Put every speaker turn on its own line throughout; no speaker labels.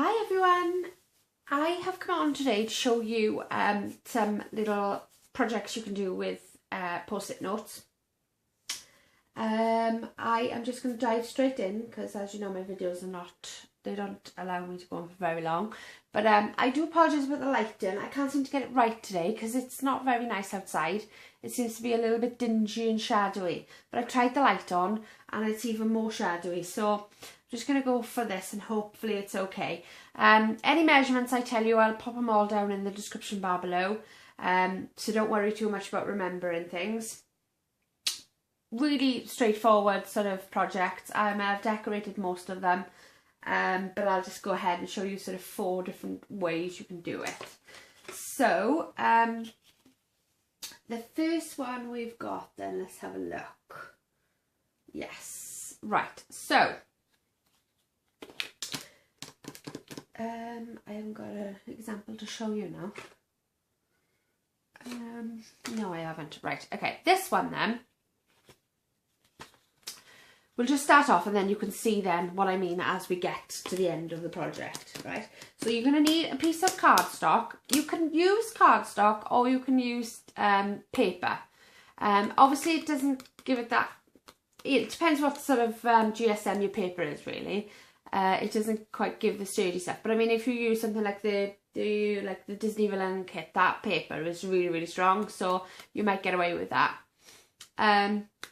Hi everyone, I have come on today to show you some little projects you can do with post-it notes. I am just going to dive straight in because, as you know, my videos are they don't allow me to go on for very long. But I do apologise about the lighting. I can't seem to get it right today because it's not very nice outside. It seems to be a little bit dingy and shadowy. But I tried the light on and it's even more shadowy. So I'm just going to go for this and hopefully it's okay. Any measurements I tell you, I'll pop them all down in the description bar below. So don't worry too much about remembering things. Really straightforward sort of projects. I've decorated most of them. But I'll just go ahead and show you sort of 4 different ways you can do it. So, the first one we've got then, let's have a look. Yes, right, so, I haven't got an example to show you now. No, I haven't. Right, okay, this one then. We'll just start off and then you can see then what I mean as we get to the end of the project, right? So you're going to need a piece of cardstock. You can use cardstock or you can use paper. Obviously it doesn't give it that, it depends what sort of GSM your paper is really. It doesn't quite give the sturdy stuff. But I mean if you use something like the Disney Villain kit, that paper is really, really strong. So you might get away with that.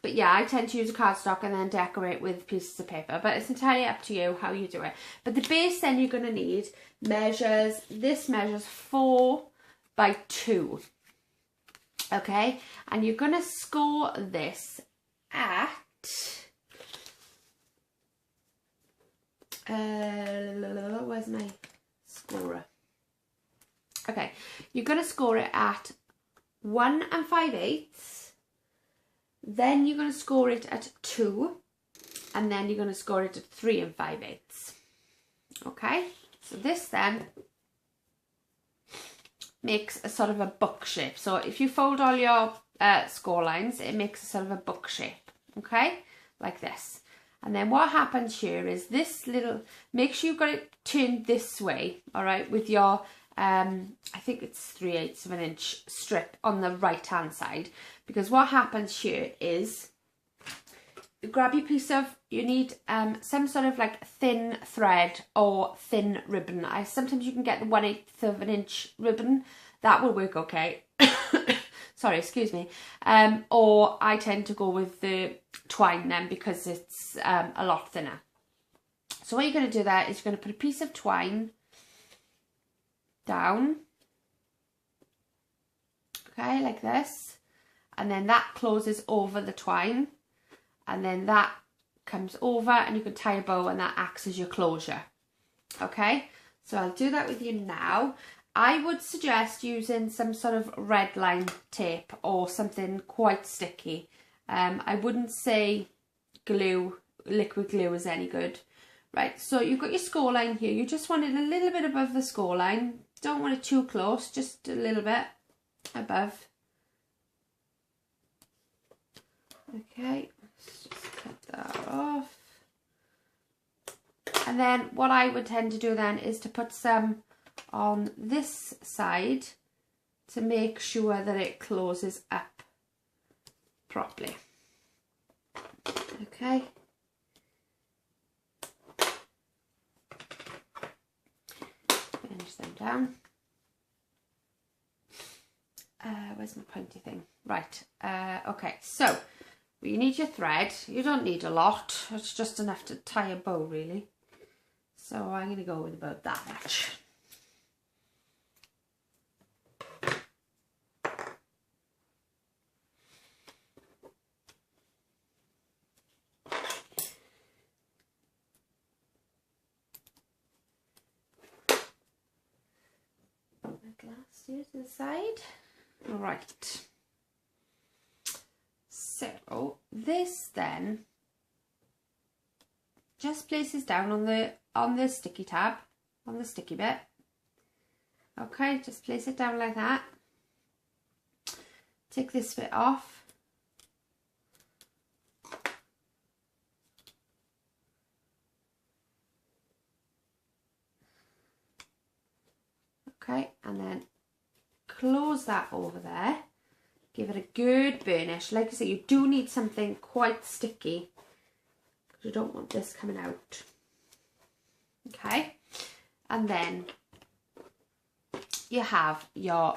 But yeah, I tend to use a cardstock and then decorate with pieces of paper, but it's entirely up to you how you do it. But the base then you're going to need this measures 4 by 2. Okay, and you're going to score this at, where's my scorer? Okay, you're going to score it at 1 5/8. Then you're going to score it at 2, and then you're going to score it at 3 5/8. Okay, so this then makes a sort of a book shape. So if you fold all your score lines, it makes a sort of a book shape. Okay, like this. And then what happens here is this little, make sure you've got it turned this way, all right, with your I think it's 3/8 of an inch strip on the right hand side, because what happens here is you grab your piece of, you need some sort of like thin thread or thin ribbon. Sometimes you can get the 1/8 of an inch ribbon, that will work okay. Sorry, excuse me. Or I tend to go with the twine then because it's a lot thinner. So what you're going to do there is you're going to put a piece of twine down, okay, like this, and then that closes over the twine, and then that comes over and you can tie a bow and that acts as your closure. Okay, so I'll do that with you now. I would suggest using some sort of red line tape or something quite sticky. I wouldn't say glue, liquid glue is any good. Right, so you've got your score line here. You just want it a little bit above the score line. Don't want it too close, just a little bit above. Okay, let's just cut that off. And then what I would tend to do then is to put some on this side to make sure that it closes up properly. Okay. Finish them down. Where's my pointy thing? Right, okay, so you need your thread. You don't need a lot, it's just enough to tie a bow really. So I'm going to go with about that much. Glass here to the side. All right. So this then just places down on the sticky tab, on the sticky bit. Okay, just place it down like that. Take this bit off. Okay, and then close that over there. Give it a good burnish. Like I say, you do need something quite sticky because you don't want this coming out. Okay, and then you have your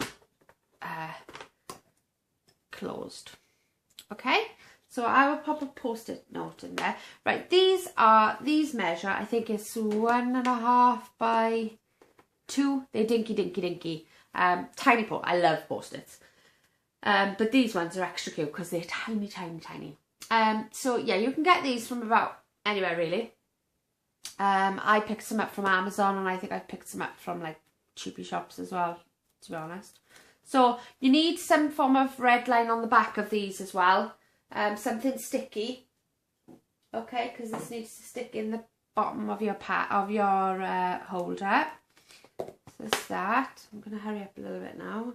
closed. Okay, so I will pop a post-it note in there. Right, these measure, I think it's 1.5 by 2. They're dinky. Tiny post. I love post-its. But these ones are extra cute because they're tiny. So yeah, you can get these from about anywhere really. I picked some up from Amazon, and I think I've picked some up from like cheapy shops as well, to be honest. So you need some form of red line on the back of these as well. Something sticky. Okay, because this needs to stick in the bottom of your holder. So that's that. I'm going to hurry up a little bit now.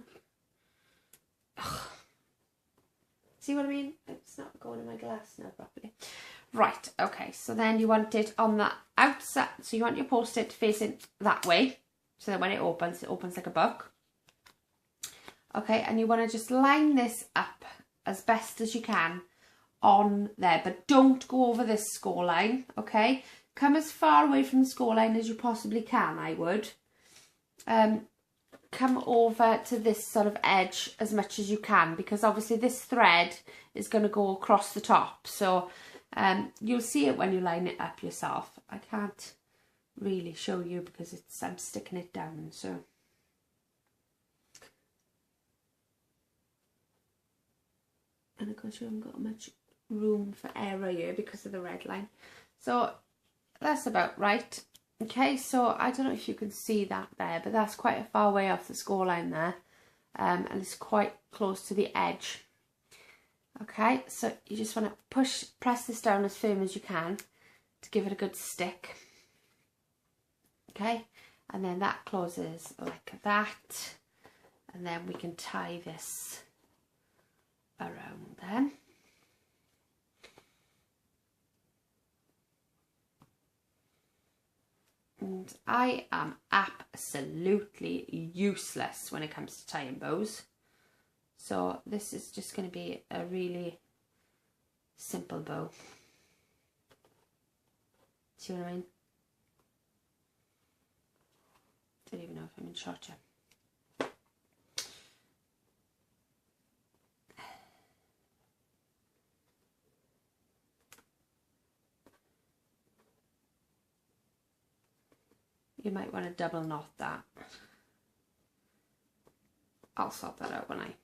Ugh. See what I mean? It's not going in my glass now properly. Right, okay, so then you want it on the outside. So you want your post-it facing that way. So that when it opens like a book. Okay, and you want to just line this up as best as you can on there. But don't go over this score line, okay? Come as far away from the score line as you possibly can, I would. Come over to this sort of edge as much as you can, because obviously this thread is going to go across the top. So you'll see it when you line it up yourself. I can't really show you because I'm sticking it down, so and of course you haven't got much room for error here because of the red line. So that's about right. Okay, so I don't know if you can see that there, but that's quite a far way off the score line there, and it's quite close to the edge. Okay, so you just want to press this down as firm as you can to give it a good stick. Okay, and then that closes like that, and then we can tie this around then. And I am absolutely useless when it comes to tying bows, so this is just going to be a really simple bow. See what I mean? Don't even know if I'm in shot yet. You might want to double knot that. I'll sort that out when I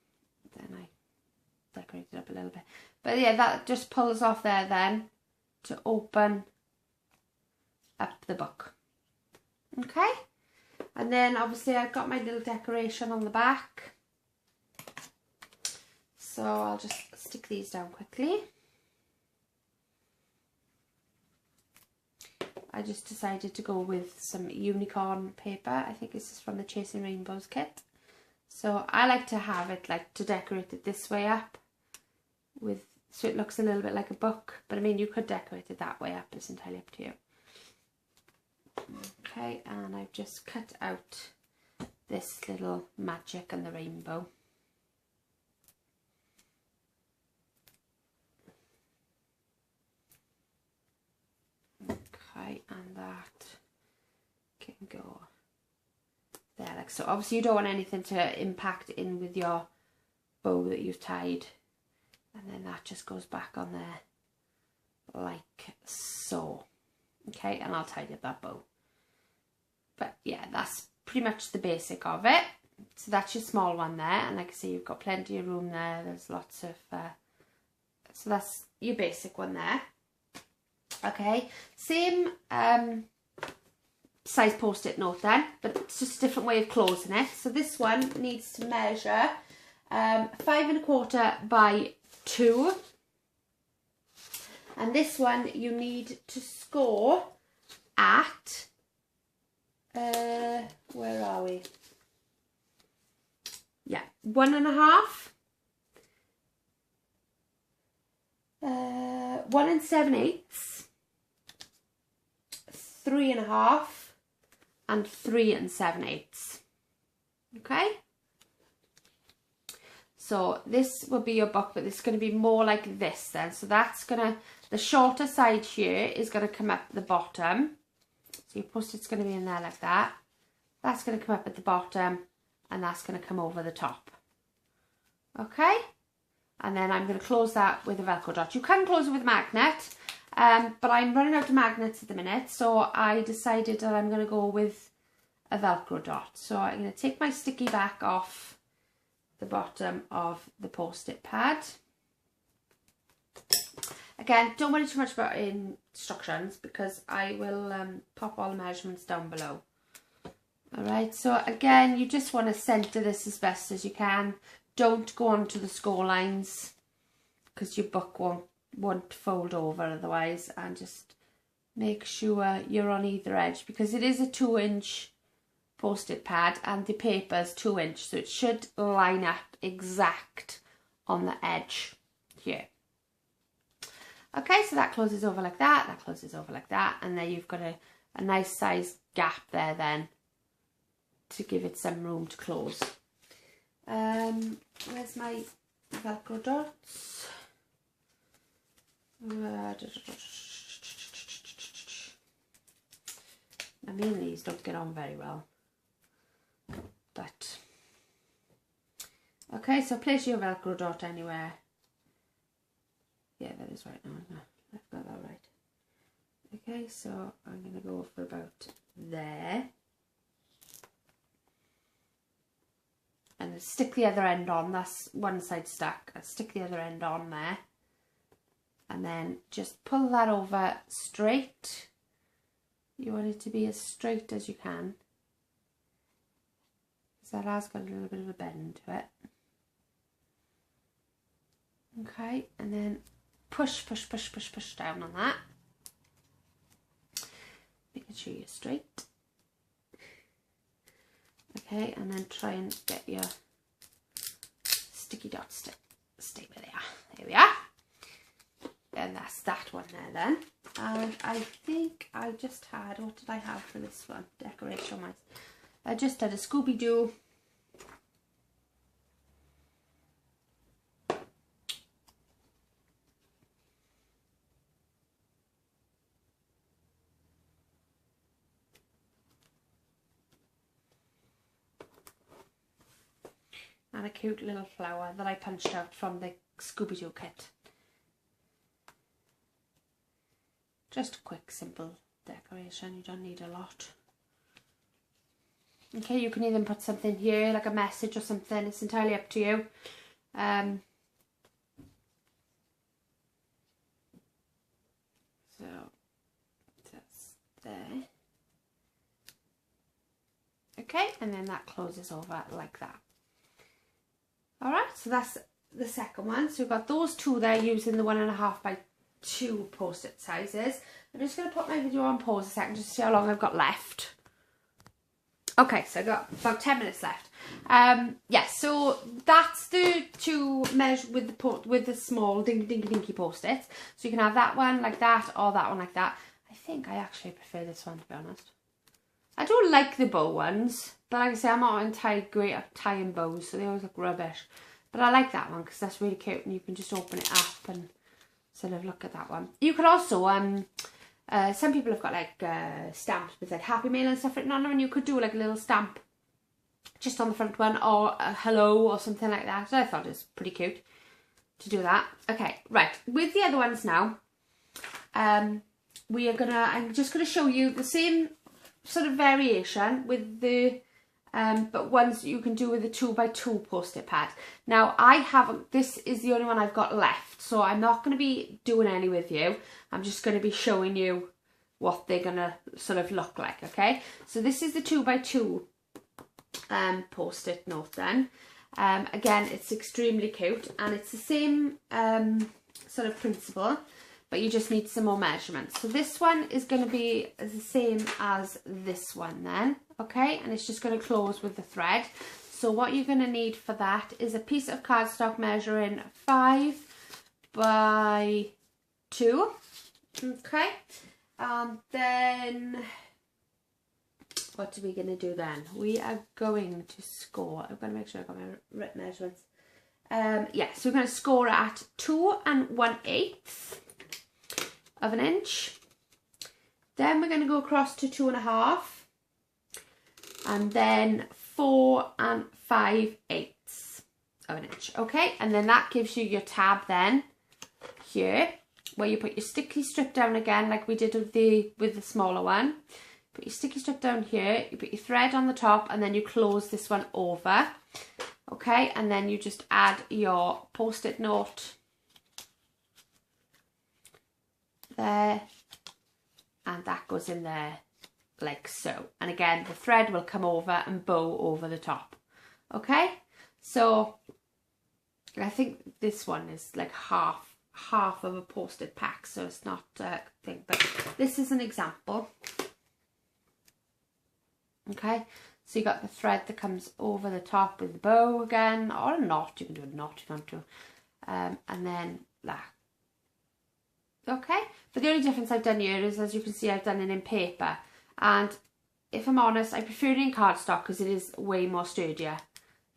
decorate it up a little bit. But yeah, that just pulls off there then to open up the book. Okay? And then obviously I've got my little decoration on the back. So I'll just stick these down quickly. I just decided to go with some unicorn paper. I think this is from the Chasing Rainbows kit. So I like to have it like to decorate it this way up, so it looks a little bit like a book. But I mean, you could decorate it that way up. It's entirely up to you. Okay, and I've just cut out this little magic and the rainbow. Okay, and that can go there like so. Obviously you don't want anything to impact in with your bow that you've tied, and then that just goes back on there like so. Okay, and I'll tidy up that bow. But yeah, that's pretty much the basic of it. So that's your small one there, and like I say, you've got plenty of room there. There's lots of so that's your basic one there. Okay, same size post-it note then, but it's just a different way of closing it. So this one needs to measure 5 1/4 by 2, and this one you need to score at where are we? Yeah, 1 1/2, 1 7/8, 3 1/2, and 3 7/8. Okay. So this will be your book, but it's going to be more like this then. So that's going to, the shorter side here is going to come up the bottom. So your post-it's going to be in there like that. That's going to come up at the bottom, and that's going to come over the top. Okay? And then I'm going to close that with a Velcro dot. You can close it with a magnet, but I'm running out of magnets at the minute, so I decided that I'm going to go with a Velcro dot. So I'm going to take my sticky back off the bottom of the post-it pad. Again, don't worry too much about instructions because I will pop all the measurements down below. Alright, so again, you just want to centre this as best as you can. Don't go onto the score lines because your book won't fold over otherwise, and just make sure you're on either edge because it is a 2-inch post-it pad and the paper is 2-inch, so it should line up exact on the edge here. Okay, so that closes over like that, that closes over like that, and there you've got a nice size gap there then to give it some room to close. Where's my Velcro dots? I mean, these don't get on very well, but okay, so place your Velcro dot anywhere. Yeah, that is right now, isn't it? I've got that right. Okay, so I'm going to go for about there. And stick the other end on. That's one side stuck. I stick the other end on there. And then just pull that over straight. You want it to be as straight as you can, because that has got a little bit of a bend to it. Okay, and then push down on that. Making sure you're straight. Okay, and then try and get your sticky dots to stay where they are. There we are. And that's that one there then. And I think I just had, what did I have for this one? Decoration wise. I just had a Scooby-Doo. And a cute little flower that I punched out from the Scooby-Doo kit. Just a quick, simple decoration. You don't need a lot. Okay, you can even put something here, like a message or something. It's entirely up to you. So, that's there. Okay, and then that closes over like that. Alright, so that's the second one. So we've got those two there using the 1.5 by 2 post-it sizes. I'm just going to put my video on pause a second just to see how long I've got left. Okay, so I've got about 10 minutes left. Yeah, so that's the two measure with the small dinky post-its. So you can have that one like that or that one like that. I think I actually prefer this one, to be honest. I do like the bow ones, but like I say, I'm not entirely great at tying bows, so they always look rubbish. But I like that one because that's really cute, and you can just open it up and sort of look at that one. You could also, some people have got like stamps with like Happy Mail and stuff written on them, and you could do like a little stamp just on the front one, or a hello or something like that. So I thought it was pretty cute to do that. Okay, right, with the other ones now, I'm just gonna show you the same sort of variation with the but ones you can do with the 2x2 post-it pad. Now this is the only one I've got left, so I'm not going to be doing any with you. I'm just going to be showing you what they're going to sort of look like. Okay, so this is the 2x2 post-it note then. Again, it's extremely cute, and it's the same sort of principle, but you just need some more measurements. So this one is going to be the same as this one then, okay? And it's just going to close with the thread. So what you're going to need for that is a piece of cardstock measuring 5 by 2, okay? Then what are we going to do then? We are going to score. I'm going to make sure I got my measurements. Yeah, so we're going to score at 2 1/8 of an inch. Then we're going to go across to 2.5, and then 4 5/8 of an inch. Okay, and then that gives you your tab then here, where you put your sticky strip down again, like we did with the smaller one. Put your sticky strip down here, you put your thread on the top, and then you close this one over. Okay, and then you just add your post-it note there, and that goes in there like so. And again, the thread will come over and bow over the top. Okay, so I think this one is like half of a post-it pack, so it's not a thing, but this is an example. Okay, so you got the thread that comes over the top with the bow again, or a knot. You can do a knot if you want to, and then that. Okay, but the only difference I've done here is, as you can see, I've done it in paper, and if I'm honest, I prefer it in cardstock because it is way more sturdier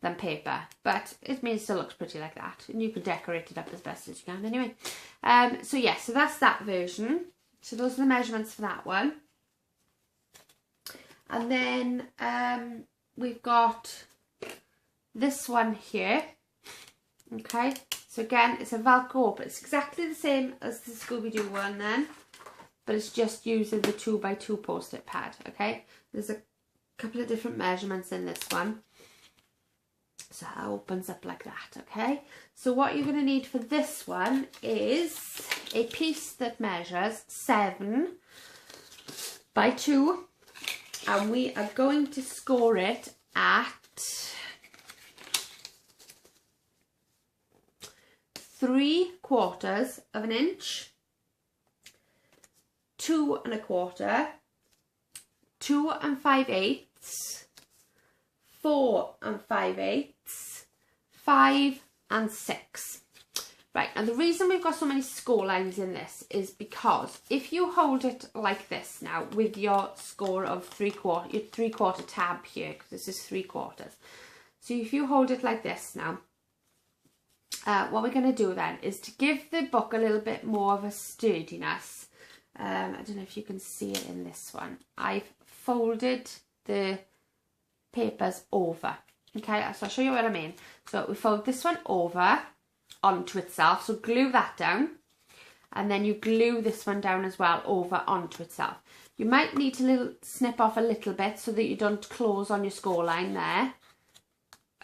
than paper, but it means it still looks pretty like that, and you can decorate it up as best as you can anyway. So yeah, so that's that version. So those are the measurements for that one. And then we've got this one here. Okay, so again, it's a Velcro, but it's exactly the same as the Scooby-Doo one then, but it's just using the 2x2 post-it pad. Okay, there's a couple of different measurements in this one. So that opens up like that. Okay, so what you're going to need for this one is a piece that measures 7 by 2, and we are going to score it at 3/4 of an inch, 2 1/4, 2 5/8, 4 5/8, 5 6. Right, and the reason we've got so many score lines in this is because if you hold it like this now with your score of 3/4, your 3/4 tab here, because this is 3/4. So if you hold it like this now, what we're going to do then is to give the book a little bit more of a sturdiness. I don't know if you can see it in this one. I've folded the papers over. Okay, so I'll show you what I mean. So we fold this one over onto itself, so glue that down, and then you glue this one down as well over onto itself. You might need to snip off a little bit so that you don't close on your score line there.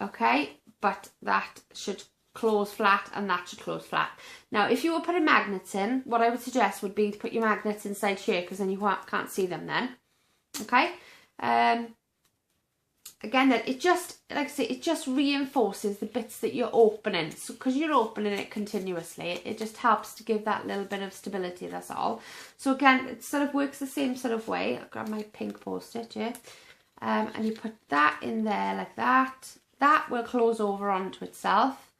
Okay, but that should close flat and that should close flat. Now if you were putting magnets in, what I would suggest would be to put your magnets inside here, because then you can't see them then. Okay, again, it just, like I say, it just reinforces the bits that you're opening. So because you're opening it continuously, it just helps to give that little bit of stability, that's all. So again, it sort of works the same sort of way. I'll grab my pink post-it here. And you put that in there like that. That will close over onto itself.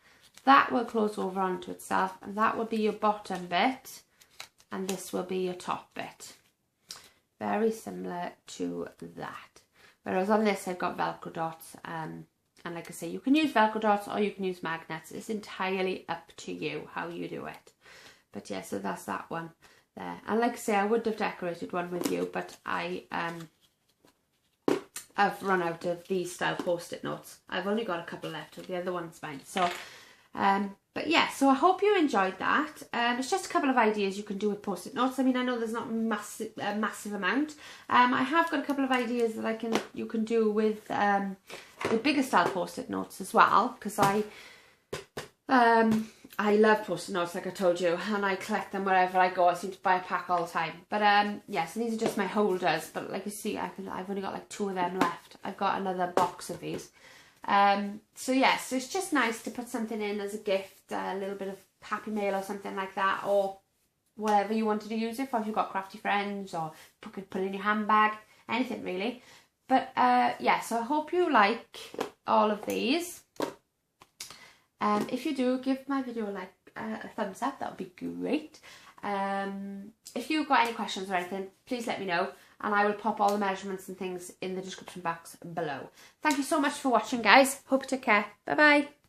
That will close over onto itself. And that will be your bottom bit. And this will be your top bit. Very similar to that. Whereas on this, I've got Velcro dots, and like I say, you can use Velcro dots or you can use magnets. It's entirely up to you how you do it. But yeah, so that's that one there. And like I say, I would have decorated one with you, but I've run out of these style post-it notes. I've only got a couple left, the other one's mine. So, but yeah, so I hope you enjoyed that. It's just a couple of ideas you can do with post-it notes. I mean, I know there's not a massive amount. I have got a couple of ideas that you can do with the bigger style post-it notes as well, because I love post-it notes, like I told you, and I collect them wherever I go. I seem to buy a pack all the time. But yeah, so these are just my holders. But like you see, I've only got like 2 of them left. I've got another box of these. So yeah, so it's just nice to put something in as a gift, a little bit of happy mail or something like that, or whatever you wanted to use it for, if you've got crafty friends, or put it in your handbag, anything really. But yeah, so I hope you like all of these. If you do, give my video a thumbs up, that would be great. If you've got any questions or anything, please let me know. and I will pop all the measurements and things in the description box below. Thank you so much for watching, guys. Hope you take care. Bye bye.